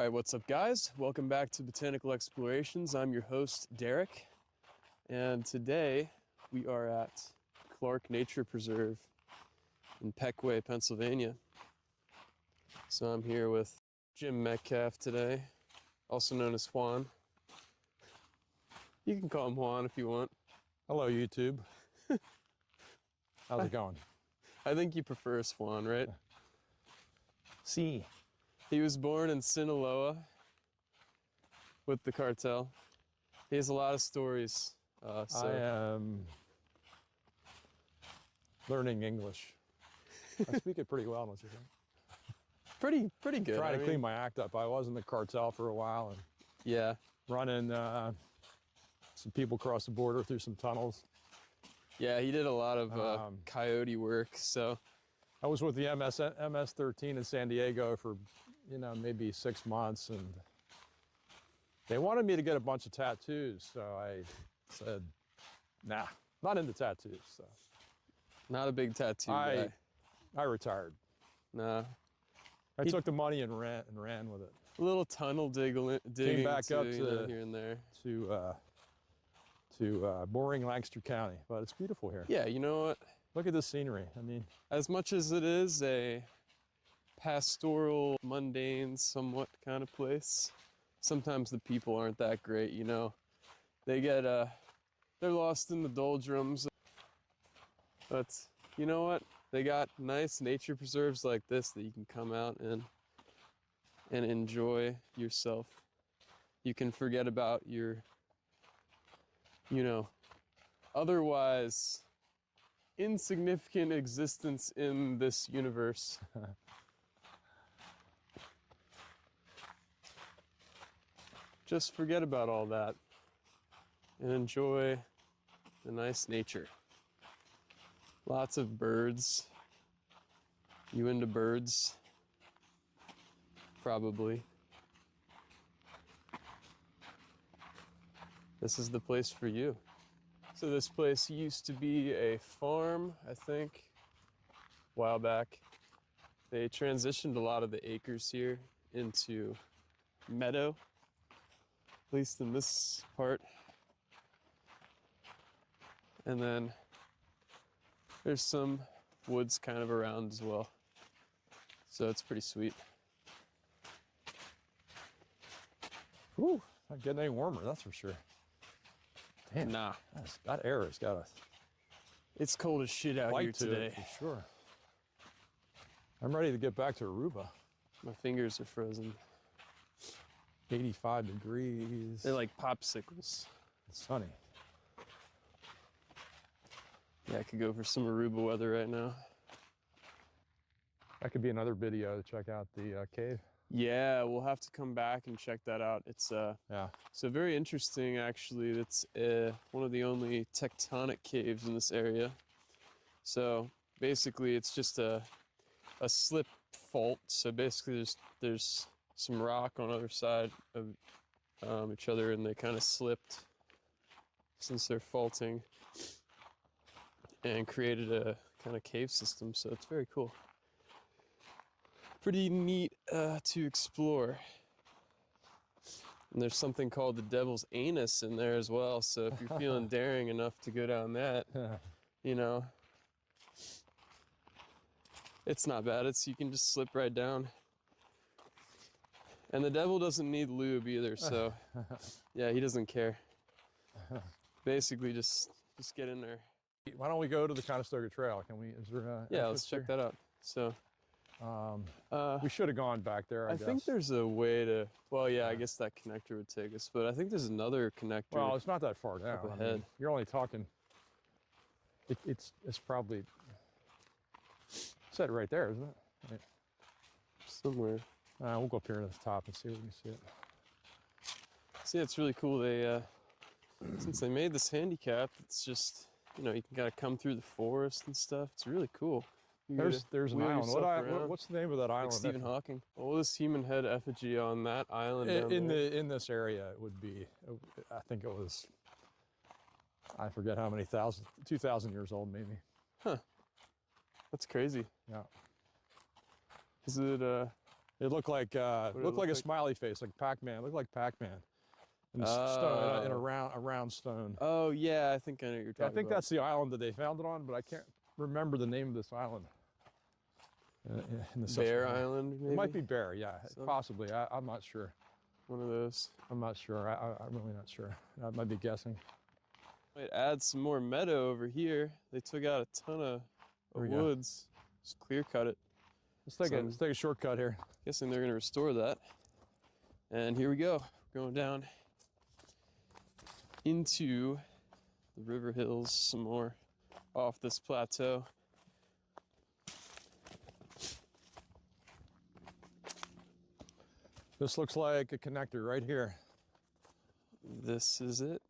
All right, what's up, guys? Welcome back to Botanical Explorations. I'm your host, Derek, and today we are at Clark Nature Preserve in Pequea, Pennsylvania. So I'm here with Jim Metcalf today, also known as Juan. You can call him Juan if you want. Hello, YouTube. How's it going? I think you prefer Juan, right? See. He was born in Sinaloa with the Cartel. He has a lot of stories. I am learning English. I speak it pretty well, don't you think? Pretty good. Trying to clean my act up. I was in the Cartel for a while and yeah, running some people across the border through some tunnels. Yeah, he did a lot of coyote work. So I was with the MS-13 in San Diego for, maybe 6 months, and they wanted me to get a bunch of tattoos. So I said, nah, not into tattoos. So not a big tattoo guy. I retired. Nah. I took the money and ran with it. A little tunnel digging Came back to, up to here and there to boring Lancaster County, but it's beautiful here. Yeah, you know what? Look at the scenery. I mean, as much as it is a pastoral, mundane, somewhat kind of place, sometimes the people aren't that great. They get they're lost in the doldrums. But you know what? They got nice nature preserves like this that you can come out and enjoy yourself. You can forget about your, otherwise insignificant existence in this universe. Just forget about all that and enjoy the nice nature. Lots of birds. You into birds? Probably. This is the place for you. So this place used to be a farm, I think, a while back. They transitioned a lot of the acres here into meadow, at least in this part. And then there's some woods kind of around as well. So it's pretty sweet. Whew, not getting any warmer, that's for sure. Damn, nah. That air has got a... It's cold as shit out here today. For sure. I'm ready to get back to Aruba. My fingers are frozen. 85 degrees. They're like popsicles. It's sunny. Yeah, I could go for some Aruba weather right now. That could be another video to check out the cave. Yeah, we'll have to come back and check that out. It's so very interesting, actually. It's one of the only tectonic caves in this area. So basically, it's just a slip fault. So basically, there's some rock on either side of each other, and they kind of slipped since they're faulting and created a kind of cave system. So it's very cool. Pretty neat to explore. And there's something called the Devil's Anus in there as well. So if you're feeling daring enough to go down that, it's not bad. You can just slip right down. And the devil doesn't need lube either. So yeah, he doesn't care. Basically, just get in there. Why don't we go to the Conestoga Trail? Can we? Is there? Yeah, let's check that out. So. We should have gone back there, I guess. I think there's a way to, well, yeah, I guess that connector would take us, but I think there's another connector. Well, it's not that far down. Up ahead. You're only talking, it's probably, it's set right there, isn't it? Right. Somewhere. We'll go up here to the top and see if we can see it. See, it's really cool. They, since they made this handicapped, it's just, you can kind of come through the forest and stuff. It's really cool. There's an island. What's the name of that island? Like Stephen Hawking. Oldest human head effigy on that island down there. In this area, it would be. I think it was. I forget how many 2,000 years old, maybe. Huh. That's crazy. Yeah. Is it It looked like What did it look a like? smiley face, like Pac-Man. It looked like Pac-Man. In stone, in a round stone. Oh yeah, I think I know what you're talking I think about. that's the island that they found it on, but I can't remember the name of this island. In the Bear Island, maybe? It might be Bear, yeah, Some- possibly. I'm not sure. One of those. I'm not sure. I'm really not sure. I might be guessing. Might add some more meadow over here. They took out a ton of There we go. woods. Just clear cut it. Let's take a shortcut here. Guessing they're gonna restore that. And here we go. We're going down into the river hills some more off this plateau. This looks like a connector right here. This is it.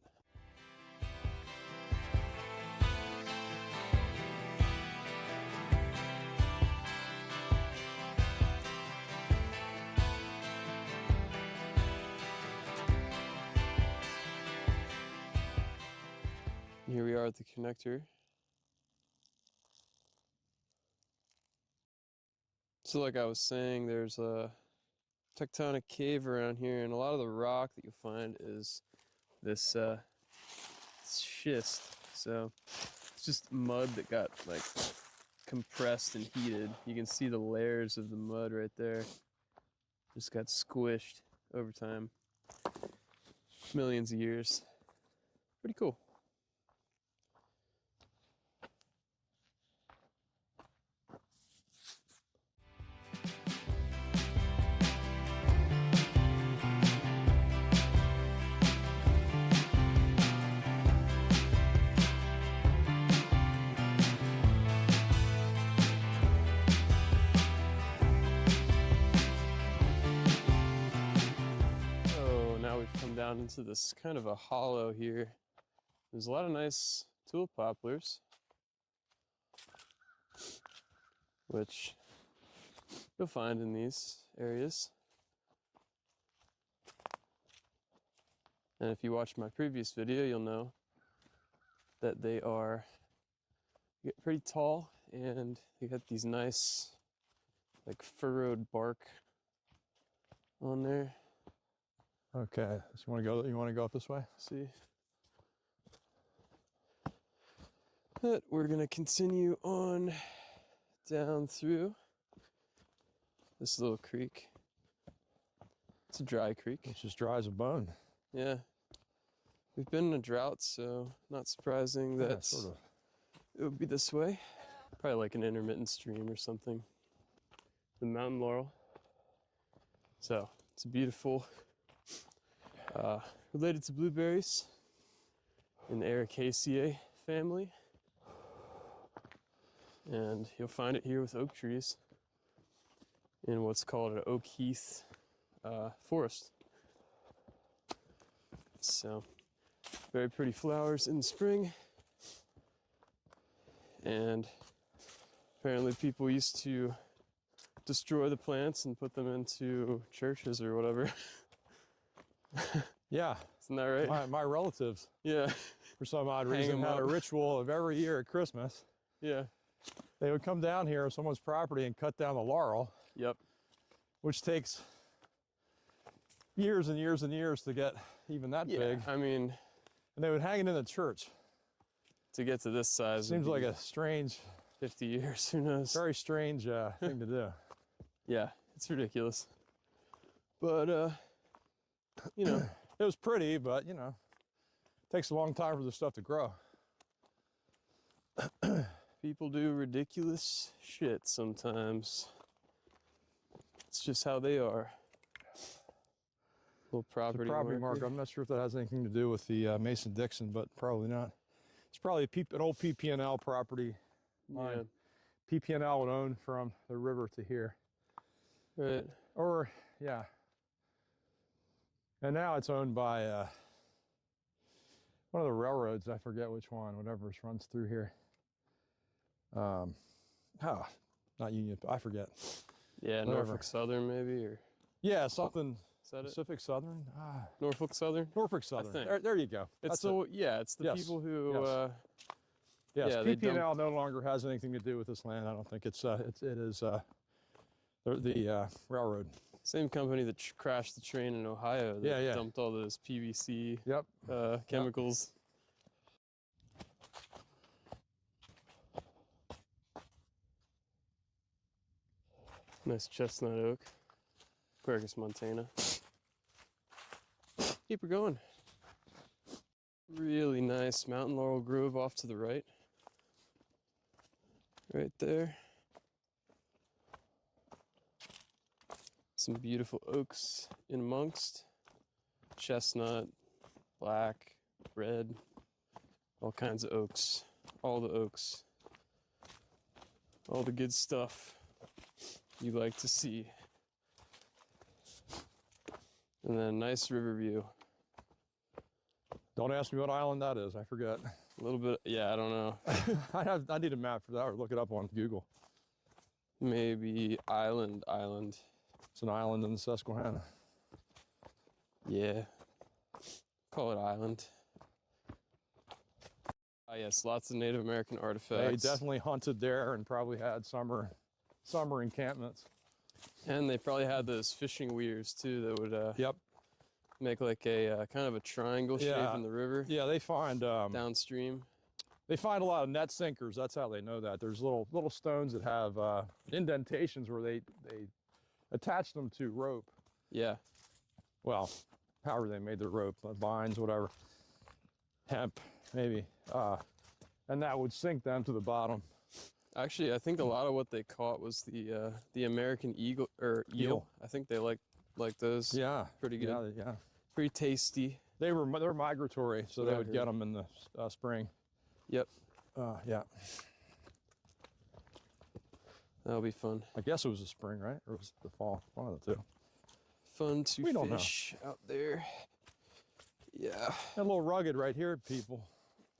Here we are at the connector. So like I was saying, there's a tectonic cave around here, and a lot of the rock that you'll find is this schist. So it's just mud that got like compressed and heated. You can see the layers of the mud right there. Just got squished over time. Millions of years. Pretty cool. Down into this kind of a hollow here. There's a lot of nice tulip poplars, which you'll find in these areas. And if you watched my previous video, you'll know that they get pretty tall, and they got these nice like furrowed bark on there. Okay, so you want to go up this way? See. But we're gonna continue on down through this little creek. It's a dry creek. It's just dry as a bone. Yeah. We've been in a drought, so not surprising that Yeah, sort of. it would be this way. Probably like an intermittent stream or something. The mountain laurel. So it's a beautiful related to blueberries in the Ericaceae family. And you'll find it here with oak trees in what's called an oak heath forest. So very pretty flowers in the spring. And apparently people used to destroy the plants and put them into churches or whatever. Yeah. Isn't that right? My relatives, Yeah. for some odd Hang reason, 'em had a up. ritual of every year at Christmas. Yeah. They would come down here on someone's property and cut down the laurel, Yep. which takes years and years and years to get even that Yeah. big. I mean, And they would hang it in the church. to get to this size Seems would like be a strange, 50 years, who knows? very strange thing to do. Yeah, it's ridiculous. But, you know, It was pretty, but you know, it takes a long time for the stuff to grow. people do ridiculous shit sometimes. It's just how they are. Little property, It's a property marker. marker. I'm not sure if that has anything to do with the Mason-Dixon, but probably not. It's probably an old PPNL property line. Yeah. PPNL would own from the river to here. Right. Or, yeah. And now it's owned by one of the railroads. I forget which one, whatever runs through here. Not Union, I forget. Yeah, Whatever. Norfolk Southern maybe, or Yeah, something is that it? Pacific Southern. Norfolk Southern? Norfolk Southern. think. There you go. It's That's it. it's the Yes. people who Yes. Yes, yeah, they PPNL no longer has anything to do with this land. I don't think it is The railroad. Same company that crashed the train in Ohio that dumped all those PVC chemicals. Nice chestnut oak. Quercus montana. Keep her going. Really nice mountain laurel grove off to the right. Right there. Some beautiful oaks in amongst. Chestnut, black, red, all kinds of oaks. All the oaks. All the good stuff you like to see. And then nice river view. Don't ask me what island that is. I forget. A little bit, yeah, I don't know. I need a map for that, or look it up on Google. Maybe island. It's an island in the Susquehanna. Yeah. Call it island. Ah, yes, lots of Native American artifacts. They definitely hunted there and probably had summer encampments. And they probably had those fishing weirs too that would make like a kind of a triangle shape in the river. Yeah, they find downstream. They find a lot of net sinkers. That's how they know that. There's little stones that have indentations where they attach them to rope. Yeah. Well, however they made their rope, vines, whatever, hemp maybe, and that would sink them to the bottom. Actually, I think a lot of what they caught was the American eagle or eel. I think they like those. Yeah. Pretty good. Yeah. Pretty tasty. They're migratory, so they would get them in the spring. Yep. Yeah. That'll be fun. I guess it was the spring, right? Or was it the fall? One of the two. Fun to fish out there. Yeah. A little rugged right here, people.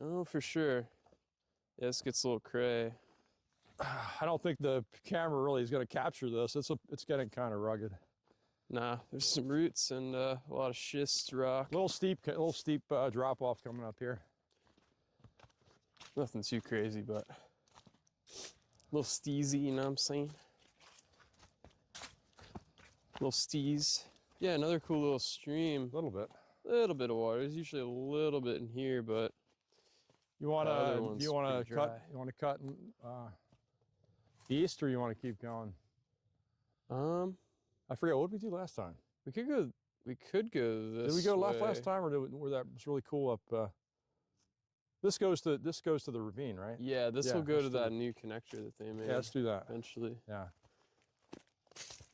Oh, for sure. Yeah, this gets a little cray. I don't think the camera really is going to capture this. It's getting kind of rugged. Nah, there's some roots and a lot of schist rock. Little steep drop off coming up here. Nothing too crazy, but a little steezy, you know what I'm saying? Little steez. Yeah, another cool little stream. A little bit. Little bit of water. There's usually a little bit in here, but you want to cut east, or you want to keep going? I forget, what did we do last time? We could go this. Did we go left way. last time, or where that was really cool up? This goes to the ravine, right? Yeah, this will go to that new connector that they made. Yeah, let's do that eventually. Yeah.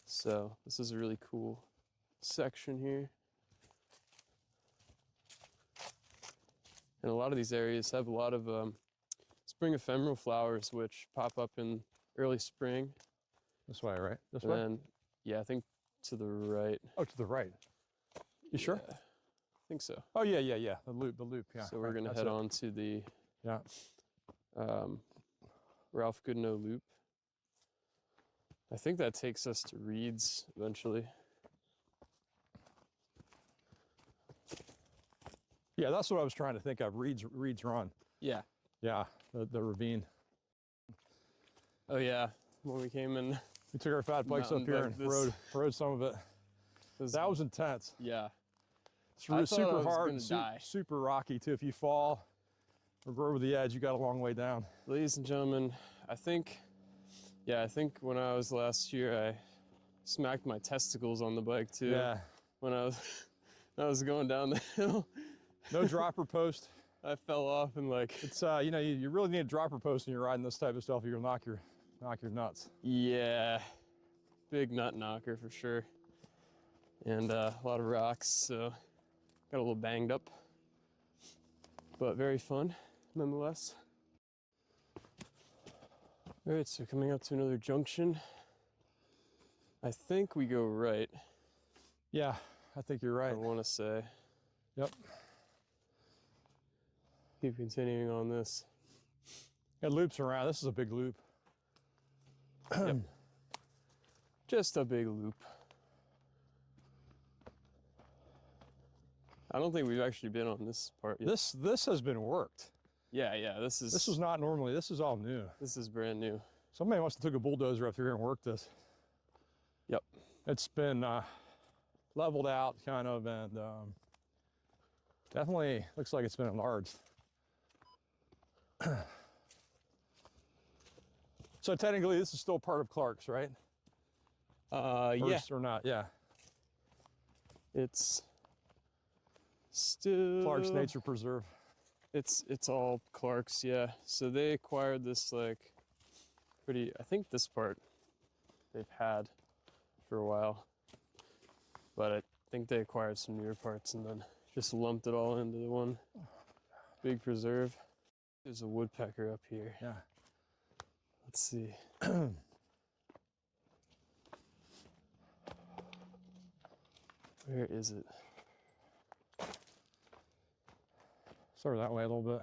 So this is a really cool section here. And a lot of these areas have a lot of spring ephemeral flowers, which pop up in early spring. This way, right? This and way? Then, yeah, I think to the right. Oh, to the right. You sure? I think so. Oh, yeah. The loop, yeah. So we're going to head on to the Ralph Goodenough Loop. I think that takes us to Reed's eventually. Yeah, that's what I was trying to think of. Reed's Run. Yeah. Yeah, the ravine. Oh yeah, when we came in. We took our fat bikes up here and rode some of it. That was intense. Yeah. It's really super hard, super rocky too. If you fall or go over the edge, you got a long way down. Ladies and gentlemen, I think when I was last year, I smacked my testicles on the bike too. Yeah. When I was going down the hill. No dropper post. I fell off and it's you really need a dropper post when you're riding this type of stuff. You'll knock your nuts. Yeah, big nut knocker for sure, and a lot of rocks, so got a little banged up, but very fun nonetheless. All right, so coming up to another junction. I think we go right. Yeah, I think you're right. I want to say. Yep. Keep continuing on this. It loops around. This is a big loop. Yep. Just a big loop. I don't think we've actually been on this part yet. This has been worked. Yeah, this is not normally. This is all new. This is brand new. Somebody must have took a bulldozer up here and worked this. It's been leveled out kind of, and definitely looks like it's been enlarged. So technically this is still part of Clark's, right? Yeah. Or not, yeah. It's still Clark's Nature Preserve. It's all Clark's, yeah. So they acquired this like I think this part they've had for a while. But I think they acquired some newer parts and then just lumped it all into the one big preserve. There's a woodpecker up here. Yeah. Let's see. Where is it? Sort of that way a little bit.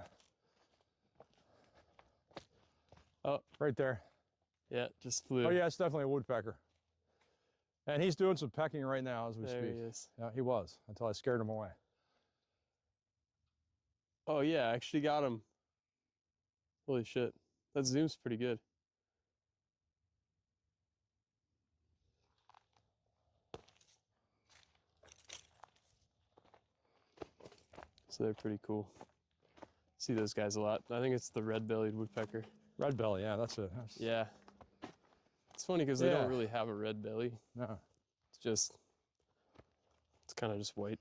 Oh, right there. Yeah, just flew. Oh yeah, it's definitely a woodpecker. And he's doing some pecking right now as we There speak. he is. Yeah, he was, until I scared him away. Oh yeah, I actually got him. Holy shit. That zoom's pretty good. So they're pretty cool. See those guys a lot. I think it's the red-bellied woodpecker. Red belly, yeah, that's it. Yeah. It's funny because they don't really have a red belly. No. It's kind of just white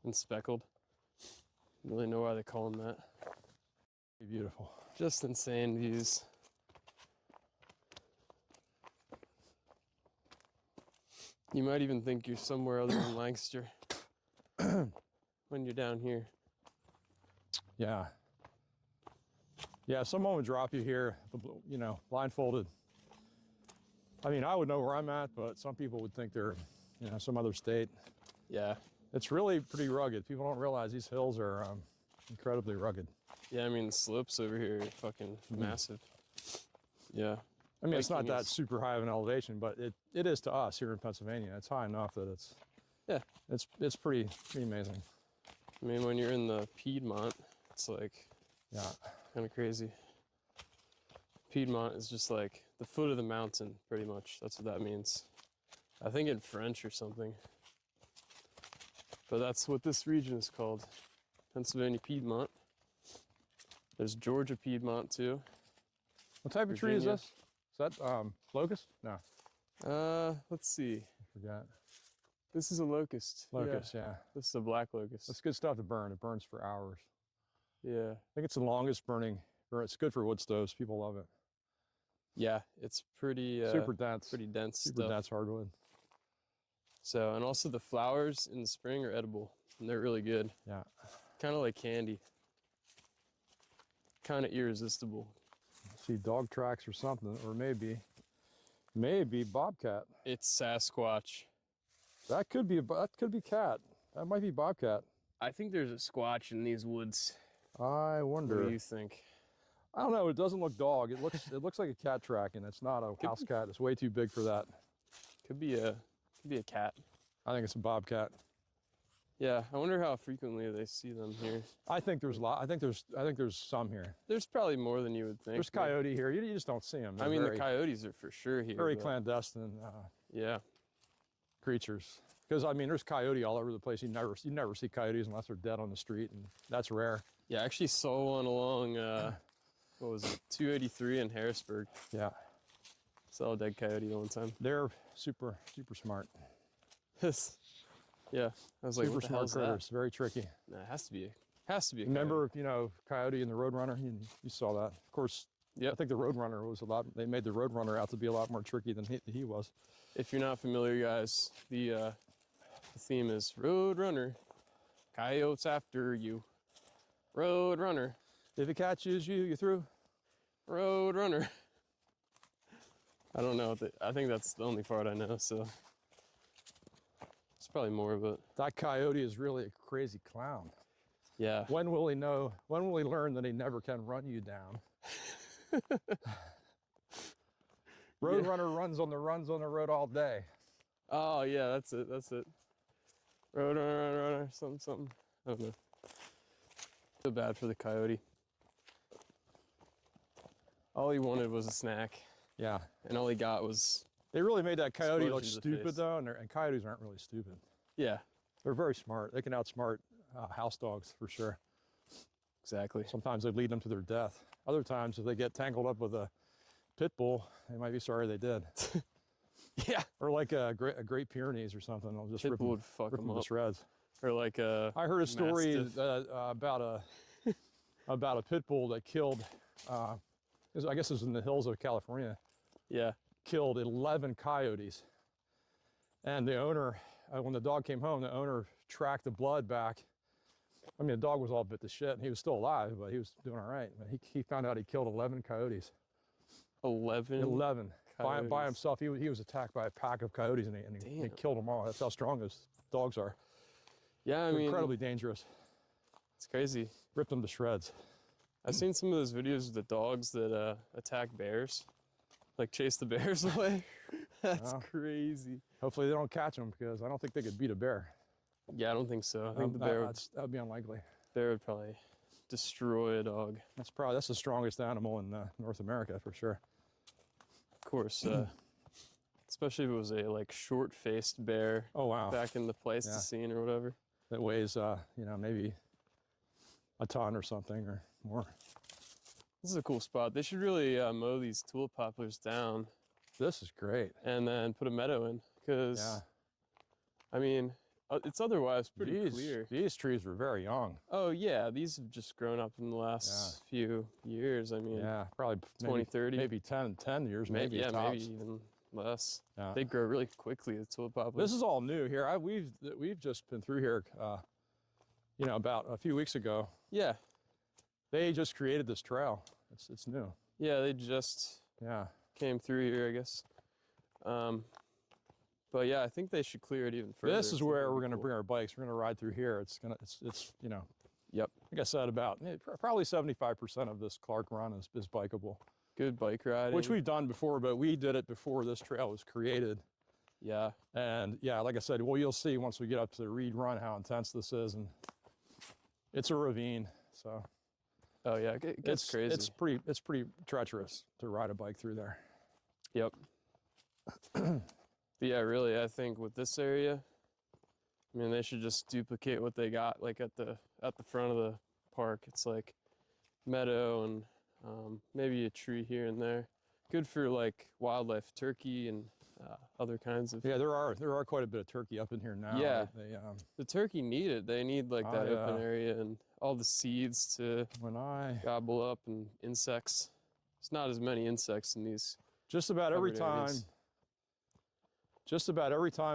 and speckled. Don't really know why they call them that. Beautiful. Just insane views. You might even think you're somewhere other than Lancaster when you're down here. Yeah. Yeah, someone would drop you here, you know, blindfolded. I mean, I would know where I'm at, but some people would think they're, you know, some other state. Yeah. It's really pretty rugged. People don't realize these hills are incredibly rugged. Yeah, I mean, the slopes over here are fucking massive. Yeah. I mean, it's not that super high of an elevation, but it is to us here in Pennsylvania. It's high enough that it's pretty amazing. I mean, when you're in the Piedmont, it's like, yeah, kind of crazy. Piedmont is just like the foot of the mountain, pretty much. That's what that means. I think in French or something. But that's what this region is called. Pennsylvania Piedmont. There's Georgia Piedmont too. What type of tree is this? Is that locust? No. Let's see. I forgot. This is a locust. Locust, yeah. This is a black locust. That's good stuff to burn. It burns for hours. Yeah. I think it's the longest burning, or it's good for wood stoves. People love it. Yeah, it's pretty super dense. Pretty dense super dense hardwood. So, and also the flowers in the spring are edible, and they're really good. Yeah. Kind of like candy. Kind of irresistible. See dog tracks or something, or maybe bobcat. It's Sasquatch. That could be cat. That might be bobcat. I think there's a squatch in these woods. I wonder. What do you think? I don't know. It doesn't look dog. It looks like a cat track, and it's not a house cat. It's way too big for that. Could be a cat. I think it's a bobcat. Yeah, I wonder how frequently they see them here. I think there's a lot. I think there's some here. There's probably more than you would think. There's coyote here. You just don't see them. I mean, the coyotes are for sure here. Very clandestine. Yeah. Creatures. Because I mean, there's coyote all over the place. You never see coyotes unless they're dead on the street, and that's rare. Yeah, I actually saw one along. What was it? 283 in Harrisburg. Yeah. Saw a dead coyote one time. They're super smart. Yeah, I was like, super what the smart hell's critters. that? Very tricky. Nah, it has to be a Remember, you know, Coyote and the Roadrunner? You saw that. Of course, I think the Roadrunner was they made the Roadrunner out to be a lot more tricky than he was. If you're not familiar, guys, the theme is Roadrunner, coyotes after you. Roadrunner. If it catches you, you're through. Roadrunner. I don't know. I think that's the only part I know, so. It's probably more, but. That coyote is really a crazy clown. Yeah. When will he know? When will he learn that he never can run you down? Roadrunner runs on the road all day. Oh yeah, that's it. Roadrunner, something. I don't know. Feel bad for the coyote. All he wanted was a snack. Yeah. And all he got was They really made that coyote look Explosions of stupid face. though, and coyotes aren't really stupid. Yeah, They're very smart. They can outsmart house dogs for sure. exactly. Sometimes they lead them to their death. Other times, if they get tangled up with a pit bull, they might be sorry they did. Yeah. Or like a Great Pyrenees or something. They'll just Pit rip bull them, would fuck rip them them to up. shreds. Or like a I heard a story Mastiff. about a pit bull that killed, I guess it was in the hills of California, Yeah. killed 11 coyotes. And the owner, when the dog came home, the owner tracked the blood back. I mean, the dog was all bit to shit, and he was still alive, but he was doing all right. But he found out he killed 11 coyotes. 11? 11. By Coyotes. himself. He was attacked by a pack of coyotes, and he killed them all. That's how strong those dogs are. Yeah, I They're mean, incredibly dangerous. it's crazy. Rip them to shreds. I've seen some of those videos of the dogs that attack bears, like chase the bears away. That's crazy. Hopefully they don't catch them, because I don't think they could beat a bear. Yeah, I don't think so. I think the bear that would be unlikely. would probably destroy a dog. That's the strongest animal in North America for sure. Of course, especially if it was a like short-faced bear. Oh wow! Back in the Pleistocene or whatever. That weighs maybe a ton or something or more. This is a cool spot. They should really mow these tulip poplars down. This is great. And then put a meadow in, because I mean, it's otherwise pretty clear. These trees were very young. Oh yeah, these have just grown up in the last few years. I mean, probably 20, 30. Maybe 10 years, maybe Yeah, tops. maybe even less. Yeah. They grow really quickly, the tulip poplars. This is all new here. We've just been through here, about a few weeks ago. Yeah. They just created this trail. It's new. Yeah, they just came through here, I guess. But yeah, I think they should clear it even further. This is where we're going to bring our bikes. We're going to ride through here. It's Yep. Like I said, probably 75% of this Clark run is bikeable. Good bike riding. Which we've done before, but we did it before this trail was created. Yeah. And yeah, like I said, well, you'll see once we get up to the Reed Run how intense this is, and it's a ravine, so. Oh yeah, it gets crazy. It's pretty treacherous to ride a bike through there. Yep. But yeah, really, I think with this area, I mean, they should just duplicate what they got, like at the front of the park. It's like meadow and maybe a tree here and there. Good for like wildlife, turkey and other kinds of. Yeah, there are quite a bit of turkey up in here now. Yeah, the turkey need it. They need like that open area and all the seeds to gobble up, and insects. There's not as many insects in these. Just about every time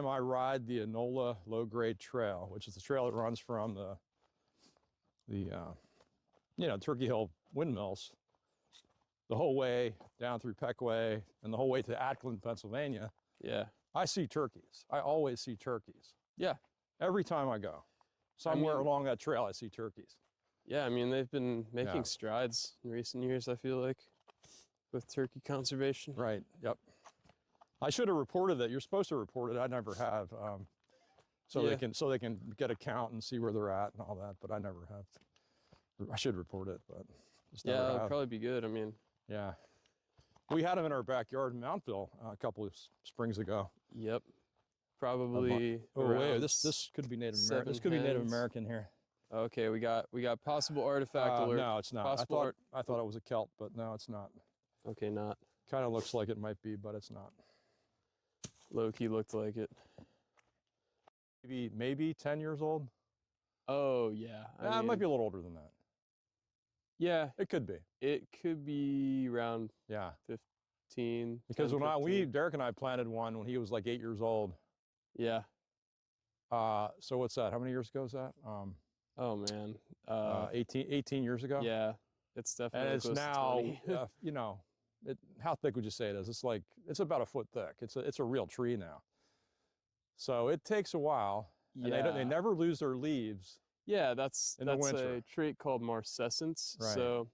I ride the Enola low-grade trail, which is the trail that runs from the Turkey Hill windmills, the whole way down through Pequea and the whole way to Ackland, Pennsylvania. Yeah. I see turkeys. I always see turkeys. Yeah. Every time I go. Somewhere along that trail, I see turkeys. Yeah, I mean, they've been making strides in recent years, I feel like, with turkey conservation. Right, yep. I should have reported that. You're supposed to report it. I never have. They can get a count and see where they're at and all that, but I never have. I should report it, but just never have. That'd probably be good. I mean. Yeah. We had them in our backyard in Mountville a couple of springs ago. Yep. Probably. Oh wait, this could be Native American. This could be Native American here. Okay, we got possible artifact alert. No, it's not. I thought it was a kelp, but no, it's not. Okay, not. Kind of looks like it might be, but it's not. Low-key looked like it. Maybe 10 years old. Oh yeah. It might be a little older than that. Yeah. It could be. It could be around 15. Because Derek and I planted one when he was like 8 years old. Yeah. So what's that? How many years ago is that? Oh man. 18 years ago. Yeah. It's definitely. And it's now, how thick would you say it is? It's about a foot thick. It's a real tree now. So it takes a while. Yeah. And they never lose their leaves. Yeah, that's the winter. A trait called marcescence. Right. So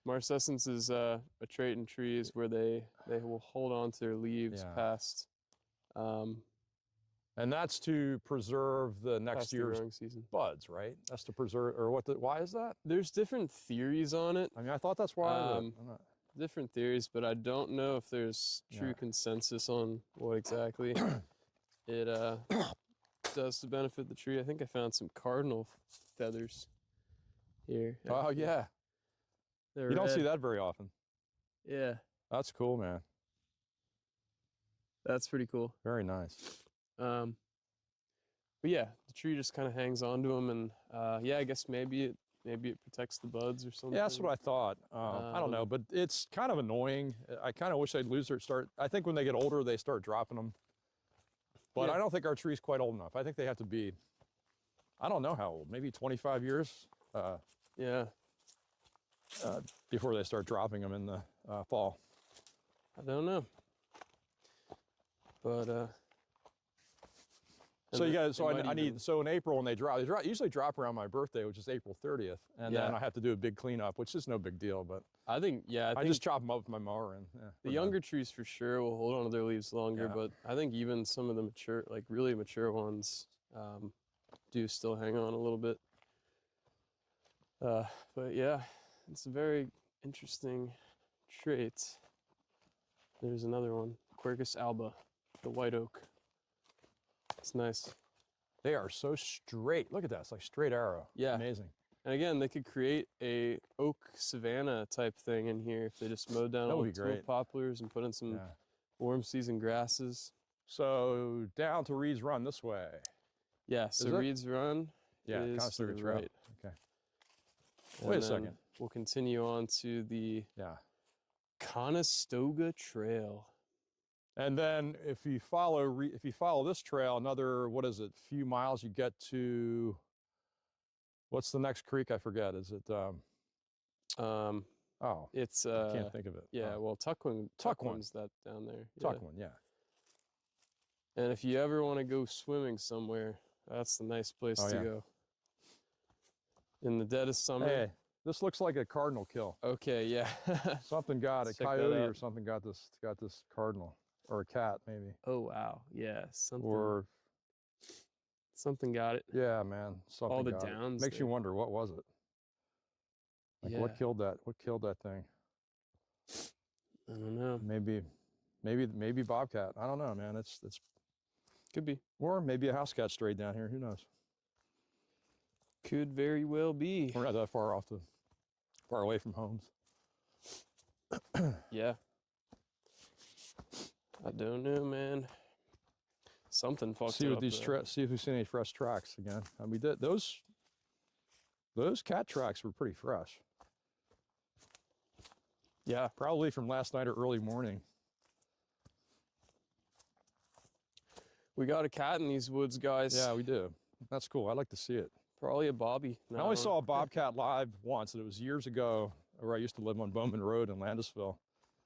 marcescence is a trait in trees where they will hold on to their leaves past. And that's to preserve the next year's buds, right? That's to preserve, or why is that? There's different theories on it. I mean, I thought that's why. different theories, but I don't know if there's true consensus on what exactly it does to benefit the tree. I think I found some cardinal feathers here. Oh yeah, They're you don't red. see that very often. Yeah, That's cool, man. that's pretty cool. Very nice. But yeah, the tree just kind of hangs on to them, and yeah, I guess maybe it protects the buds or something. Yeah, that's what I thought. I don't know, but it's kind of annoying. I kind of wish they'd lose their start. I think when they get older, they start dropping them. But I don't think our tree's quite old enough. I think they have to be, I don't know how old, maybe 25 years. Yeah. Before they start dropping them in the fall. I don't know. But so you guys, so I need, so in April when they usually drop around my birthday, which is April 30th, and then I have to do a big cleanup, which is no big deal, but I think, I just chop them up with my mower and the younger trees for sure will hold on to their leaves longer, but I think even some of the mature, like really mature ones, do still hang on a little bit. But yeah, it's a very interesting trait. There's another one, Quercus alba, the white oak. It's nice. They are so straight. Look at that, it's like straight arrow. Yeah. Amazing. And again, they could create a oak savanna type thing in here if they just mowed down all the poplars and put in some warm season grasses. So down to Reed's Run this way. Yeah, so Reed's Run is to the right. Okay. And wait a second. We'll continue on to the Conestoga Trail. And then if you follow this trail, another, what is it, few miles, you get to, what's the next creek? I forget. Is it, it's, I can't think of it. Yeah, well, Tuckwin's that down there. Tuckwin, yeah. And if you ever want to go swimming somewhere, that's the nice place to go. In the dead of summer. Hey, this looks like a cardinal kill. Okay, yeah. Something got a coyote or something got this cardinal. Or a cat, maybe. Oh, wow. Yeah, something. Or something got it. Yeah, man. Something all the got downs. Makes you wonder, what was it? Like, what killed that? What killed that thing? I don't know. Maybe bobcat. I don't know, man. It's could be. Or maybe a house cat strayed down here. Who knows? Could very well be. We're not that far away from homes. Yeah. I don't know, man. Something fucked see up. See if we've seen any fresh tracks again. And we did those cat tracks were pretty fresh. Yeah, probably from last night or early morning. We got a cat in these woods, guys. Yeah, we do. That's cool. I'd like to see it. Probably a bobby. No, I only saw a bobcat live once, and it was years ago where I used to live on Bowman Road in Landisville.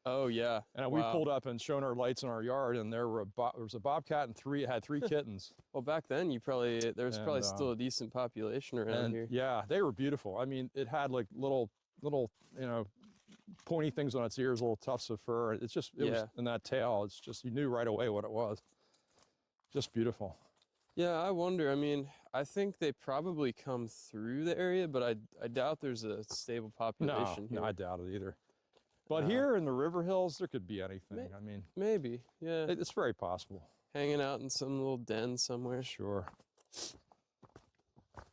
Oh, yeah. And we pulled up and shown our lights in our yard, and there was a bobcat and it had 3 kittens. Well, back then there was probably still a decent population around here. Yeah, they were beautiful. I mean, it had like little, pointy things on its ears, little tufts of fur. It's just, it was in that tail. It's just, you knew right away what it was. Just beautiful. Yeah, I wonder. I mean, I think they probably come through the area, but I doubt there's a stable population here. No, I doubt it either. But here in the River Hills, there could be anything. I mean, maybe, yeah. It's very possible. Hanging out in some little den somewhere. Sure.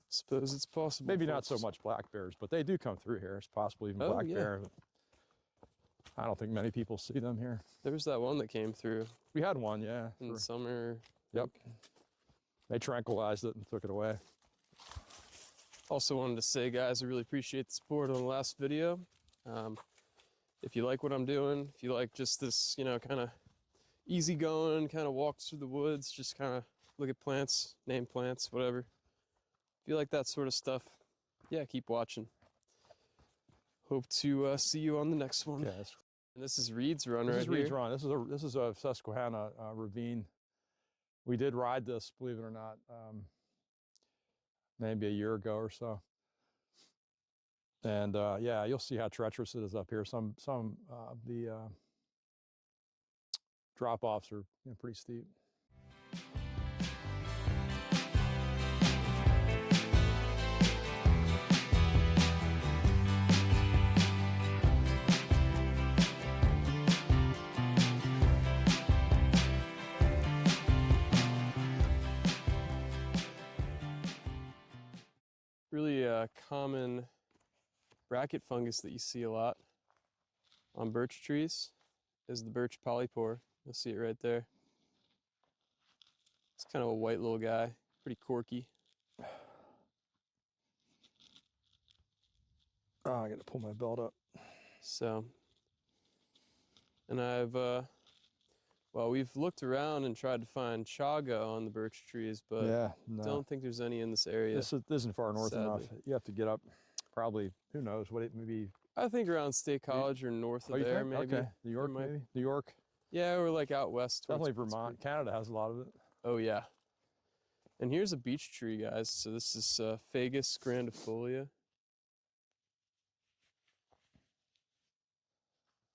Suppose it's possible. Maybe not so much black bears, but they do come through here. It's possible even black bear. I don't think many people see them here. There was that one that came through. We had one, yeah. In the summer. Yep. They tranquilized it and took it away. Also wanted to say, guys, I really appreciate the support on the last video. If you like what I'm doing, if you like just this, kind of easy going, kind of walks through the woods, just kind of look at plants, name plants, whatever. If you like that sort of stuff, yeah, keep watching. Hope to see you on the next one. Yes. And this is Reed's Run right here. This is Reed's Run. This is a Susquehanna ravine. We did ride this, believe it or not, maybe a year ago or so. And yeah, you'll see how treacherous it is up here. Some of the drop-offs are pretty steep. really common bracket fungus that you see a lot on birch trees is the birch polypore. You'll see it right there. It's kind of a white little guy, pretty quirky. Oh, I gotta pull my belt up. So, and well, we've looked around and tried to find chaga on the birch trees, but yeah, no. don't think there's any in this area. This isn't far north sadly. enough. You have to get up, probably, who knows, what it maybe. I think around State College or north of there, maybe. Okay, New York, maybe? New York? Yeah, or like out west. Definitely Vermont. Canada has a lot of it. Oh, yeah. And here's a beech tree, guys. So this is Fagus grandifolia.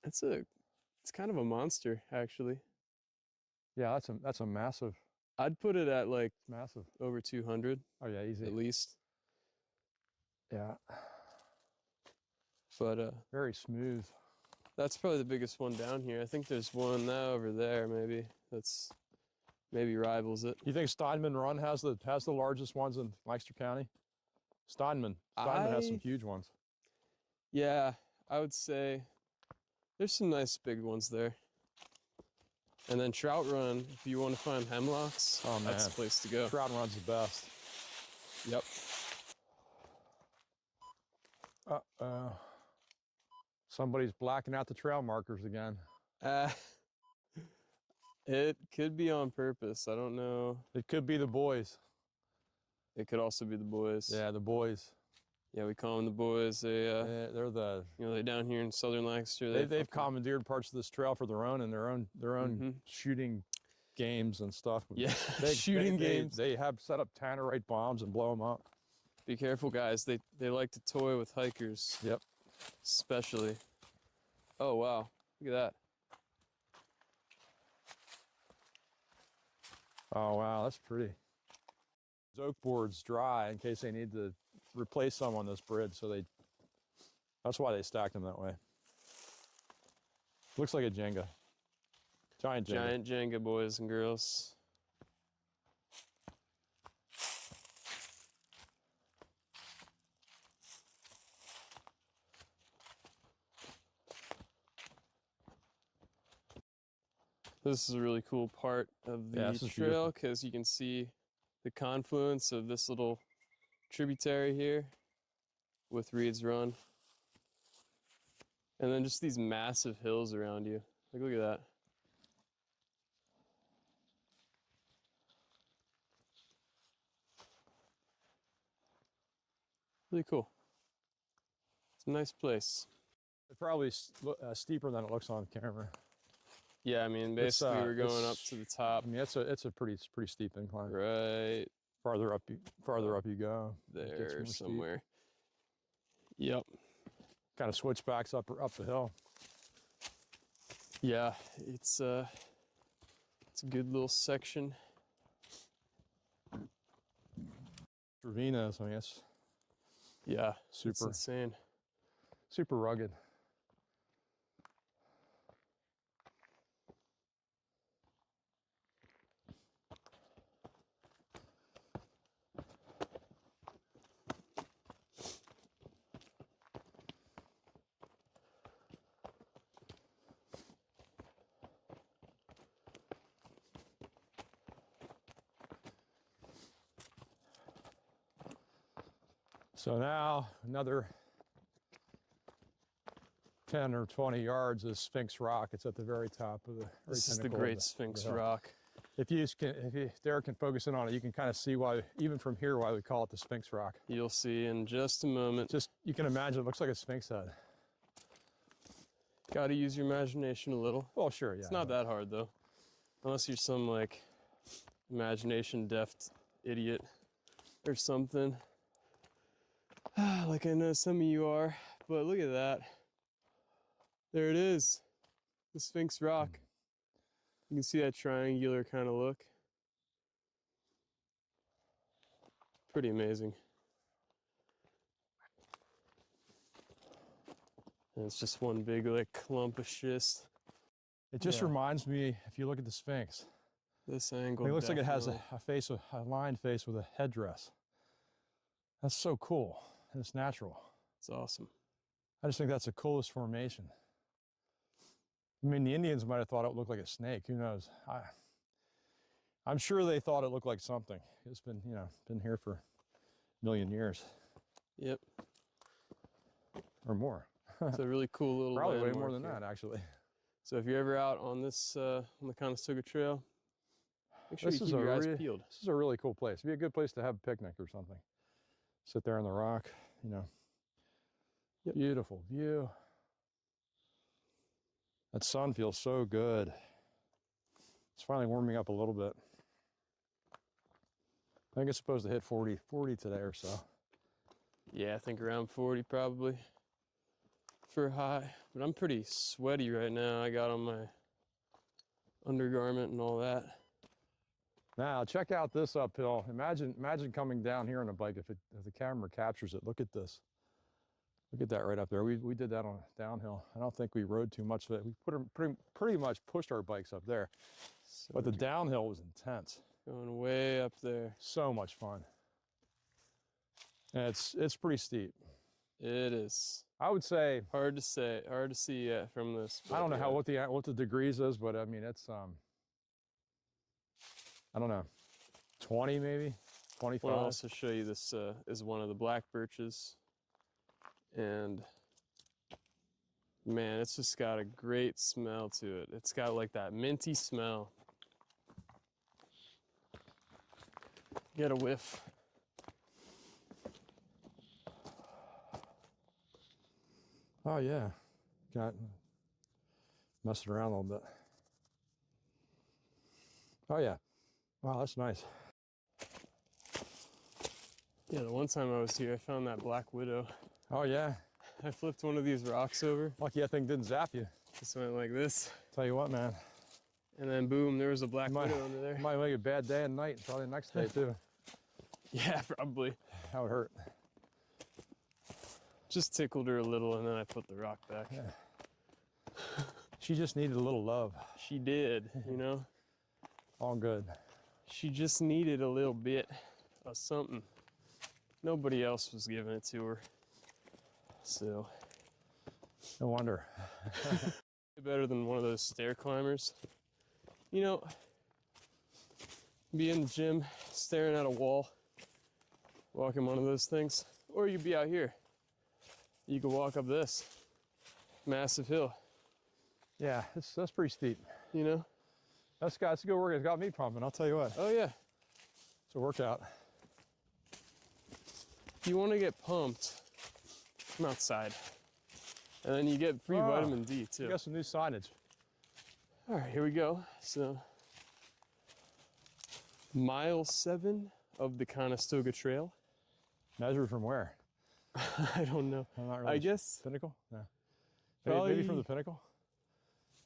It's kind of a monster, actually. Yeah, that's a massive. I'd put it at like massive over 200. Oh yeah, easy. At least. Yeah. But very smooth. That's probably the biggest one down here. I think there's one now over there, maybe. That's maybe rivals it. You think Steinman Run has the largest ones in Lancaster County? Steinman has some huge ones. Yeah, I would say there's some nice big ones there. And then Trout Run, if you want to find hemlocks, oh, man. That's the place to go. Trout Run's the best. Yep. Somebody's blacking out the trail markers again. It could be on purpose. I don't know. It could be the boys. It could also be the boys. Yeah, the boys. Yeah, we call them the boys. They're the. You know, they're down here in southern Lancaster. They've commandeered parts of this trail for their own and their own shooting games and stuff. Yeah, shooting games. They have set up tannerite bombs and blow them up. Be careful, guys. They like to toy with hikers. Yep. Especially. Oh wow! Look at that. Oh wow, that's pretty. Oak boards dry in case they need to replace some on this bridge, so that's why they stacked them that way. Looks like a Jenga. Giant Jenga. Giant Jenga, boys and girls. This is a really cool part of the trail because you can see the confluence of this little tributary here with Reed's Run. And then just these massive hills around you. Like, look at that. Really cool. It's a nice place. It's probably steeper than it looks on camera. Yeah, I mean, basically we're going up to the top. I mean, it's a pretty steep incline. Right. Farther up you go. There somewhere. Yep. Kind of switchbacks up the hill. Yeah, it's a good little section. Ravinas, I guess. Yeah, super it's insane. Super rugged. So now another 10 or 20 yards is Sphinx Rock. It's at the very top of the. This is the Great Sphinx Rock. If Derek can focus in on it, you can kind of see why, even from here, why we call it the Sphinx Rock. You'll see in just a moment. You can imagine, it looks like a Sphinx head. Got to use your imagination a little. Well, sure, yeah. It's not that hard though, unless you're some like imagination deft idiot or something. Like I know some of you are, but look at that. There it is, the Sphinx Rock. You can see that triangular kind of look. Pretty amazing. And it's just one big like clump of schist. It just reminds me, if you look at the Sphinx, this angle, it looks like it has a lined face with a headdress. That's so cool, and it's natural. It's awesome. I just think that's the coolest formation. I mean, the Indians might have thought it looked like a snake. Who knows? I'm sure they thought it looked like something. It's been, you know, been here for a million years. Yep. Or more. It's a really cool little Probably way landmark more than here. that, actually. So if you're ever out on this, on the Conestoga Trail, make sure This you is keep your eyes a peeled. This is a really cool place. It'd be a good place to have a picnic or something. Sit there on the rock, you know. Yep. Beautiful view. That sun feels so good. It's finally warming up a little bit. I think it's supposed to hit 40 today or so. Yeah, I think around 40 probably for a high. But I'm pretty sweaty right now. I got on my undergarment and all that. Now check out this uphill. Imagine coming down here on a bike if the camera captures it. Look at this. Look at that right up there. We did that on downhill. I don't think we rode too much of it. We pretty much pushed our bikes up there. So But the downhill was intense. going way up there. So much fun. And it's pretty steep. It is. I would say, Hard to see from this. I don't know yeah. what the degrees is, but I mean it's I don't know, 20 maybe, 25. I'll also show you this is one of the black birches, and man, it's just got a great smell to it. It's got like that minty smell. Get a whiff. Oh yeah, got messing around a little bit. Oh yeah, wow, that's nice. Yeah, the one time I was here, I found that black widow. Oh yeah. I flipped one of these rocks over. Lucky that thing didn't zap you. Just went like this. Tell you what, man. And then boom, there was a black widow under there. Might make a bad day and night, probably the next day too. Yeah, probably. That would hurt. Just tickled her a little, and then I put the rock back. Yeah. She just needed a little love. She did, you know? All good. She just needed a little bit of something. Nobody else was giving it to her. So. No wonder. Better than one of those stair climbers. You know, be in the gym, staring at a wall, walking one of those things. Or you'd be out here. You could walk up this massive hill. Yeah, that's pretty steep. You know? That's a good workout. It's got me pumping, I'll tell you what. Oh yeah. It's a workout. If you want to get pumped, come outside. And then you get free vitamin D too. You got some new signage. All right, here we go. So, mile 7 of the Conestoga Trail. Measured from where? I don't know. I'm not really I guess Pinnacle? No. Probably, Maybe from the Pinnacle?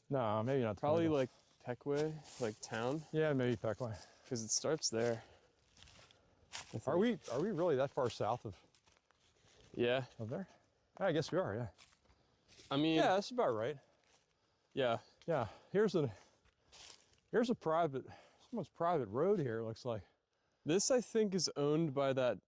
No, maybe not. Probably like Pequea, like town. Yeah, maybe Pequea. Because it starts there. Are we really that far south of Yeah. there? I guess we are, yeah. I mean, Yeah, that's about right. Yeah. Yeah. Here's a someone's private road here, it looks like. This I think is owned by that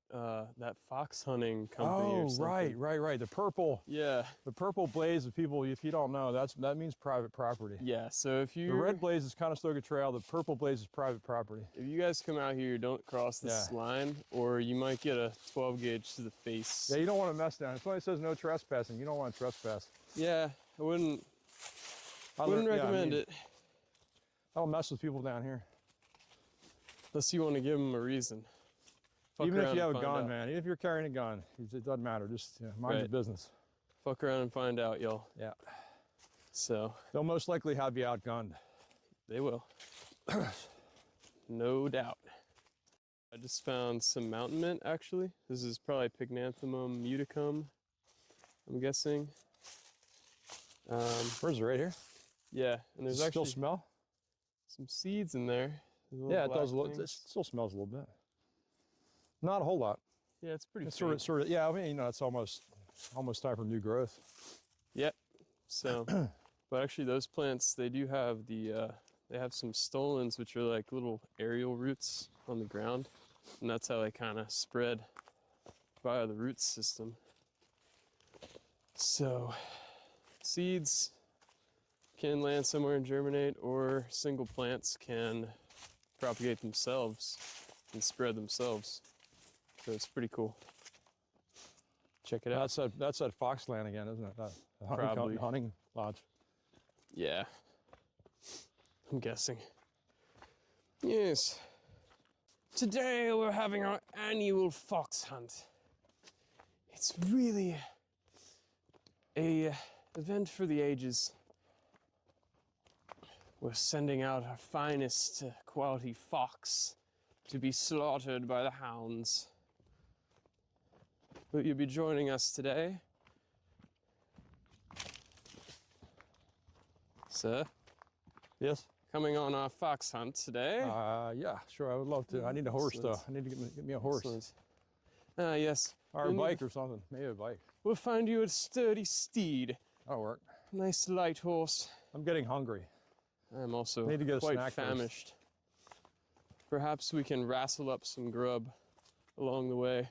fox hunting company or something. Right. The purple. Yeah. The purple blaze of people, if you don't know, that means private property. Yeah. So if you The red blaze is Conestoga Trail, the purple blaze is private property. If you guys come out here, don't cross this line, or you might get a 12 gauge to the face. Yeah, you don't want to mess down. It's when it says no trespassing. You don't want to trespass. Yeah, I wouldn't recommend it. I don't mess with people down here. Unless you want to give them a reason. Even if you have a gun, man. Even if you're carrying a gun, it doesn't matter. Just mind your business. Fuck around and find out, y'all. Yeah. So. They'll most likely have you outgunned. They will. No doubt. I just found some mountain mint, actually. This is probably Pygnanthemum muticum, I'm guessing. Where's it? Right here? Yeah, and there's actually still smell? some seeds in there. Yeah, it does. It still smells a little bit. Not a whole lot. Yeah, it's pretty. It's sort of. Yeah, I mean, it's almost time for new growth. Yep. So, but actually, those plants they do have they have some stolons, which are like little aerial roots on the ground, and that's how they kind of spread via the root system. So seeds can land somewhere and germinate, or single plants can propagate themselves and spread themselves. So it's pretty cool. Check it out. That's that Foxland again, isn't it? That Probably. hunting lodge. Yeah, I'm guessing. Yes. Today we're having our annual fox hunt. It's really a event for the ages. We're sending out our finest quality fox to be slaughtered by the hounds. Will you be joining us today? Sir? Yes? Coming on our fox hunt today? Yeah, sure, I would love to. I need a horse, though. I need to get me a horse. Excellent. Yes. Or a bike or something. Maybe a bike. We'll find you a sturdy steed. That'll work. Nice light horse. I'm getting hungry. I'm also Need to get a quite snack first. famished. Perhaps we can wrestle up some grub along the way.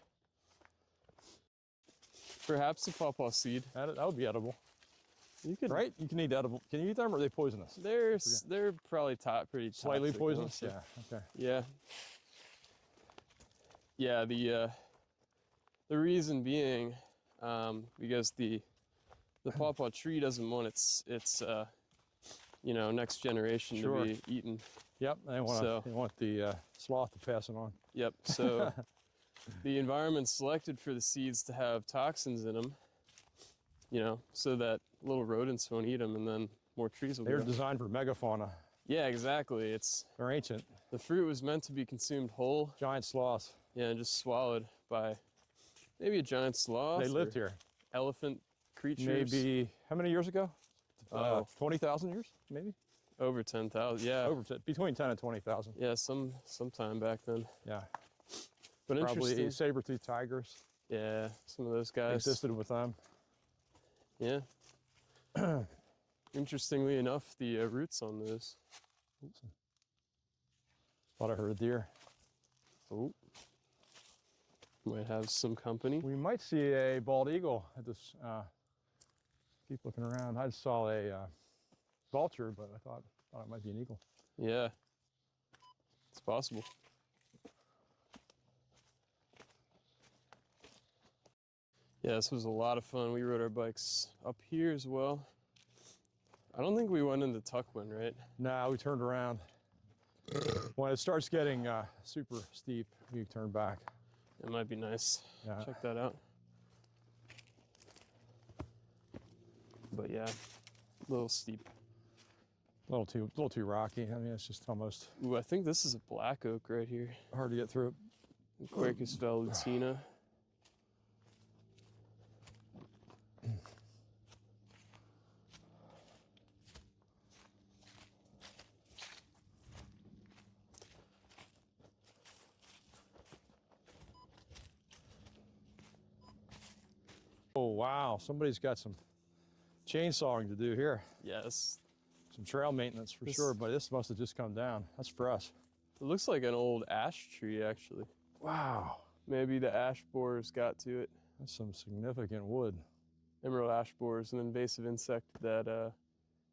Perhaps a pawpaw seed. That would be edible. You could, right? You can eat edible. Can you eat them, or are they poisonous? They're probably pretty slightly toxic, poisonous. honestly. Yeah. Okay. Yeah. Yeah. The reason being, because the pawpaw tree doesn't want its next generation to be eaten. Yep. They want the sloth to pass it on. Yep. So the environment selected for the seeds to have toxins in them, so that little rodents won't eat them, and then more trees will grow. They're designed for megafauna. Yeah, exactly. They're ancient. The fruit was meant to be consumed whole. Giant sloths. Yeah, and just swallowed by maybe a giant sloth. They lived here. Elephant creatures. Maybe, how many years ago? 20,000 years, maybe? Over 10,000, yeah. Between 10 and 20,000. Yeah, sometime back then. Yeah. But probably interesting. saber-toothed tigers. Yeah, some of those guys. Existed with them. Yeah. Interestingly enough, the roots on those. Oops. Thought I heard a deer. Oh. Might have some company. We might see a bald eagle at this. Keep looking around. I saw a vulture, but I thought it might be an eagle. Yeah. It's possible. Yeah, this was a lot of fun. We rode our bikes up here as well. I don't think we went into Tuckwind, right? Nah, we turned around. When it starts getting super steep, we turn back. It might be nice. Yeah. Check that out. But yeah, a little steep. A little too rocky. I mean, it's just almost. Ooh, I think this is a black oak right here. Hard to get through. Quercus velutina. Oh, wow. Somebody's got some chainsawing to do here. Yes. Some trail maintenance for sure, but this must have just come down. That's for us. It looks like an old ash tree, actually. Wow. Maybe the ash borers got to it. That's some significant wood. Emerald ash borers, an invasive insect that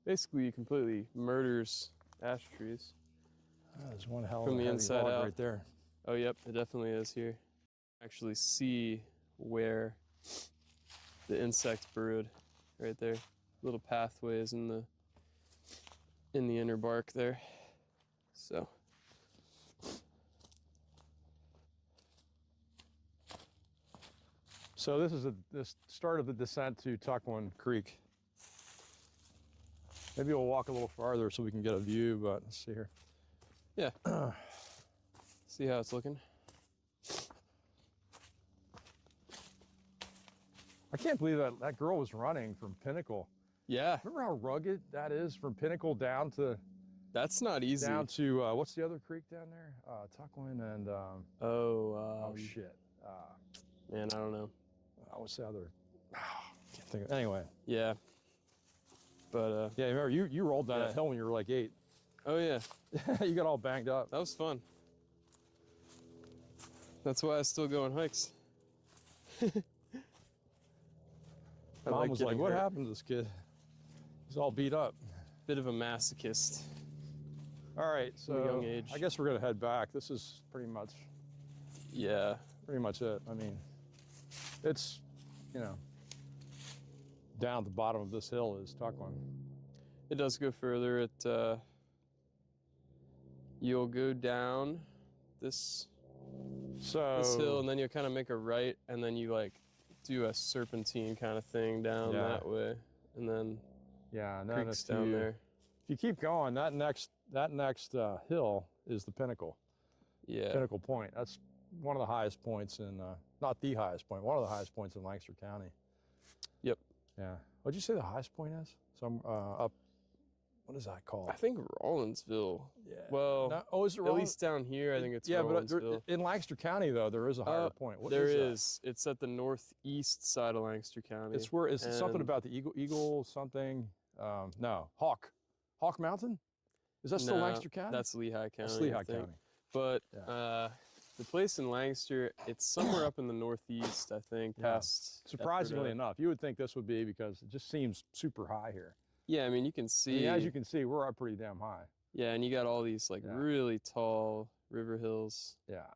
basically completely murders ash trees. There's one hell from of a the heavy inside log out. right there. Oh, yep, it definitely is here. Actually see where the insect burrowed right there. Little pathways in the inner bark there. So this is the start of the descent to Tuckwind Creek. Maybe we'll walk a little farther so we can get a view, but let's see here. yeah. See how it's looking? I can't believe that girl was running from Pinnacle. Yeah. Remember how rugged that is from Pinnacle down to That's not easy. down to what's the other creek down there? Tuckwind and oh shit. Man, I don't know. What's the other? Can't think of, anyway. Yeah. But Yeah, remember you rolled down Yeah. that hill when you were like 8. oh yeah, You got all banged up. that was fun. That's why I still go on hikes. Mom was like, getting what hurt. happened to this kid? He's all beat up. Bit of a masochist. All right, From a young so age. I guess we're gonna head back. This is pretty much Yeah. it. I mean, it's, you know, down at the bottom of this hill is Tuckwin. It does go further. You'll go down this hill, and then you'll kind of make a right, and then you like do a serpentine kind of thing down that way, and then and then creeks down there. If you keep going, that next hill is the pinnacle. Yeah. Pinnacle Point. That's one of the highest points in, not the highest point, one of the highest points in Lancaster County. Yep. Yeah. What'd you say the highest point is? Some up. What is that called? I think Rawlinsville. Yeah. Well, no, is it at least down here, I think it's Rawlinsville. But in Lancaster County though, there is a higher point. What there is that? It's at the northeast side of Lancaster County. It's where it's something about the eagle something. No, Hawk Mountain. Is that still Lancaster County? That's Lehigh County. That's Lehigh County. But the place in Lancaster, it's somewhere up in the northeast, I think, past. Surprisingly enough, you would think this would be because it just seems super high here. Yeah, I mean, you can see. As you can see, we're up pretty damn high. Yeah, and you got all these like really tall river hills. Yeah.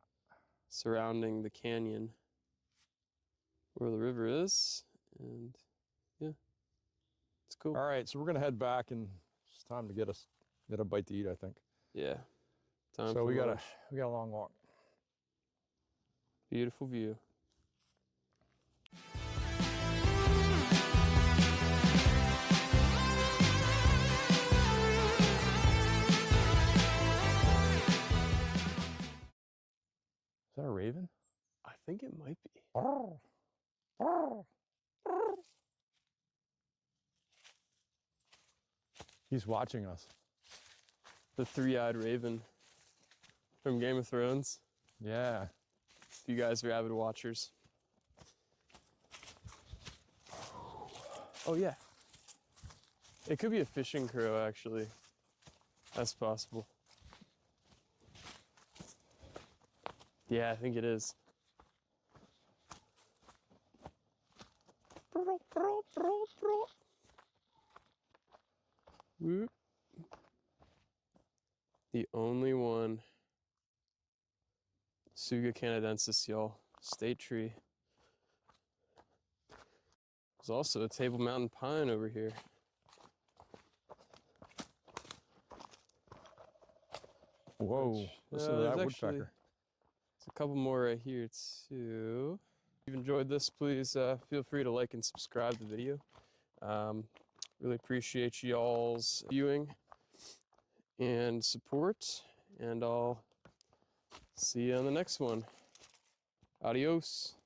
Surrounding the canyon where the river is, and yeah, it's cool. All right, so we're gonna head back, and it's time to get a bite to eat, I think. Yeah. Time so for we got lunch. a long walk. Beautiful view. Is that a raven? I think it might be. He's watching us. The three-eyed raven from Game of Thrones. Yeah. If you guys are avid watchers. Oh yeah. It could be a fishing crow, actually. That's possible. Yeah, I think it is. Whoop. The only one. Tsuga canadensis, y'all. State tree. There's also a Table Mountain pine over here. Whoa, listen to that woodpecker. There's a couple more right here too. If you've enjoyed this, please feel free to like and subscribe to the video. Really appreciate y'all's viewing and support, and I'll see you on the next one. Adios.